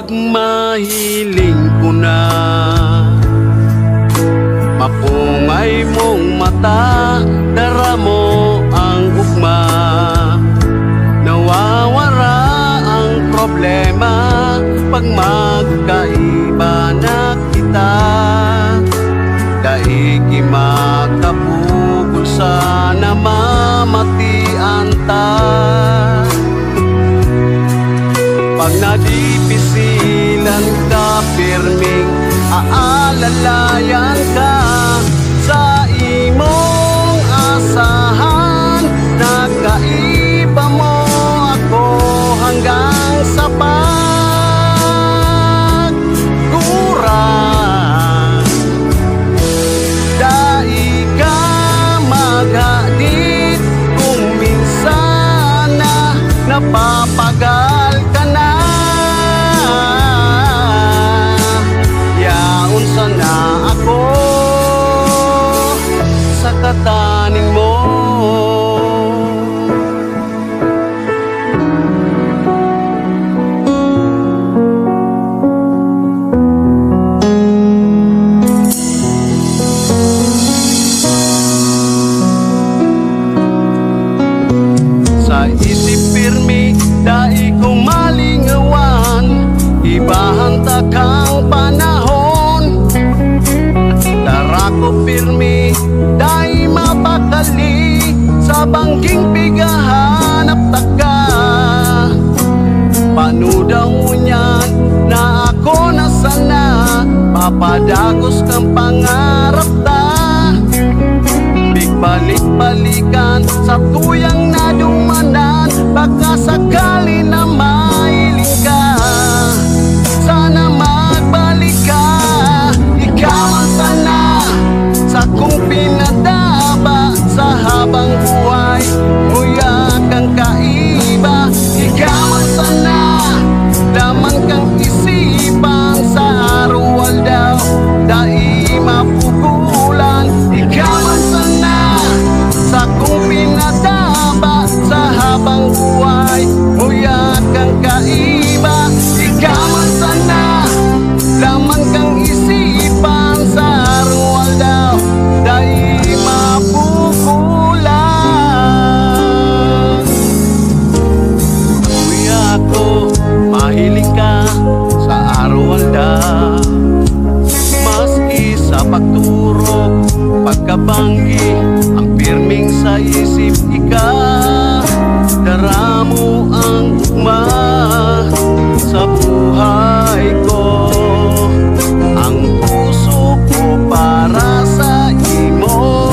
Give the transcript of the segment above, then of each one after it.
pagmahiling ko na mapungay mong mata, dara mo ang ugma. Nawawara ang problema pag magkaiba na kita. Daigi makapugol sana mamatian ta. Pag nadipisilan ka, pirming aalalayan ka sa imong asahan. Nakaiba mo ako hanggang sa pagkurang. Dai ka maghadit kung minsan na napapagal ka na. Yaon sana ako sa kataning mo. Sa isip pirmi, dai kong malingawan, ibahan ta kang panahon. Dara ko pirmi, dai mapakali, sa bangging pigahanap ta ka. Panudaw niyan na ako na sana, papadagos kang pangarap ta. Balik-balikan sa tuyang nadumanan, baka sakali na mailing ka. Sana magbalik ka, ikaw ang sana sa kong pinadaba. Sa habang buhay, uyak kang kaiba. Ikaw ang sana, laman kang isipan. Sa arwal daw, dai mapugulan. Ikaw ang sana sa kong pinadaba. Sa habang buhay, uyak kang kaiba. Ikaw ang sana, laman kang isipan. Sa arwal daw, dai mapugulan. Kuya ko, mahiling ka sa arwal daw. Maski sa pagturok, pagkabanggi, ang pirming sa isip ika. Dara mo ang ugma sa buhay ko. Ang puso ko para sa imo.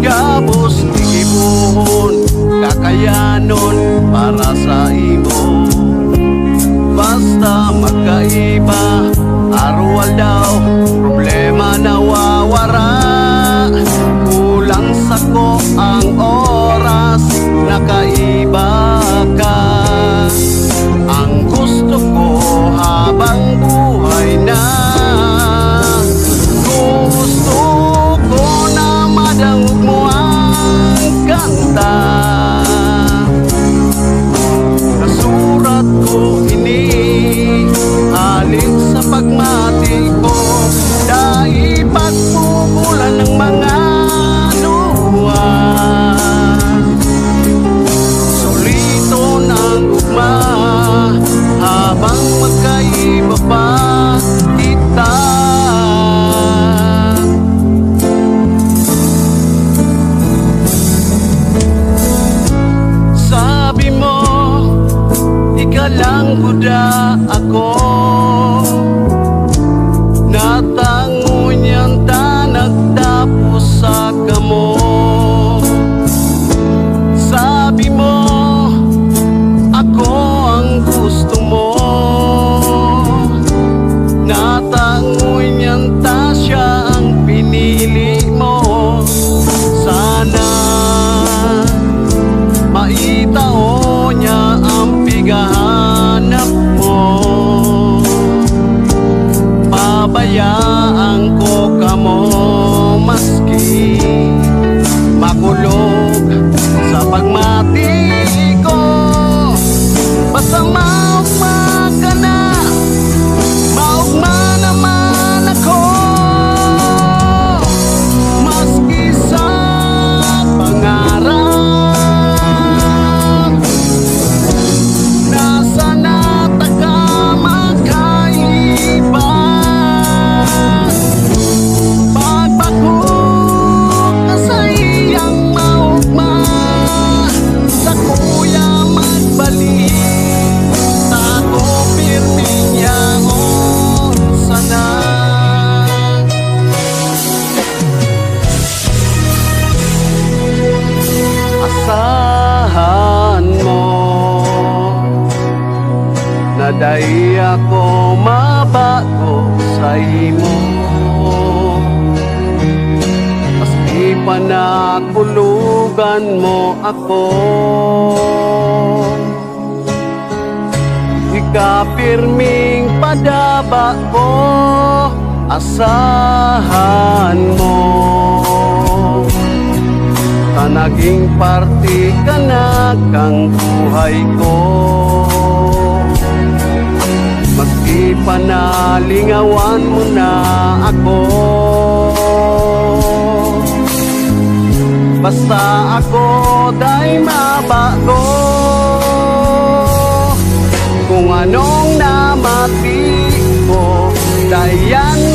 Gabos igibuhon, kakayanon para sa imo. Basta magkaiba, arwal daw, problema nawawara. Kulang sako ang oras, nakaiba ka. Ang gusto ko habang buhay na, gusto ko na madangog mo ang kanta. Nasurat ko ini halin sa pagmati ko, dahil pagpupulan ng mga luha. Solito ng ugma, habang magkaiba pa kita. Sabi mo, ikalang kuda ako. Natango niyan ta nagtapos sa kamo. Sabi mo, ako ang gusto mo. Natango niyan ta siya ang pinili mo. Sana maitao niya ang pigahanap mo. Pabayaan ko kamo maski makulog sa pagmati ko. Basta ako mabago sa imo. Maski panakulugan mo ako, ikapirming padaba ko, asahan mo. Naging parte ka na kang buhay ko. Maski panalingawan mo na ako, basta ako day mabago. Kung anong namati ko, dayan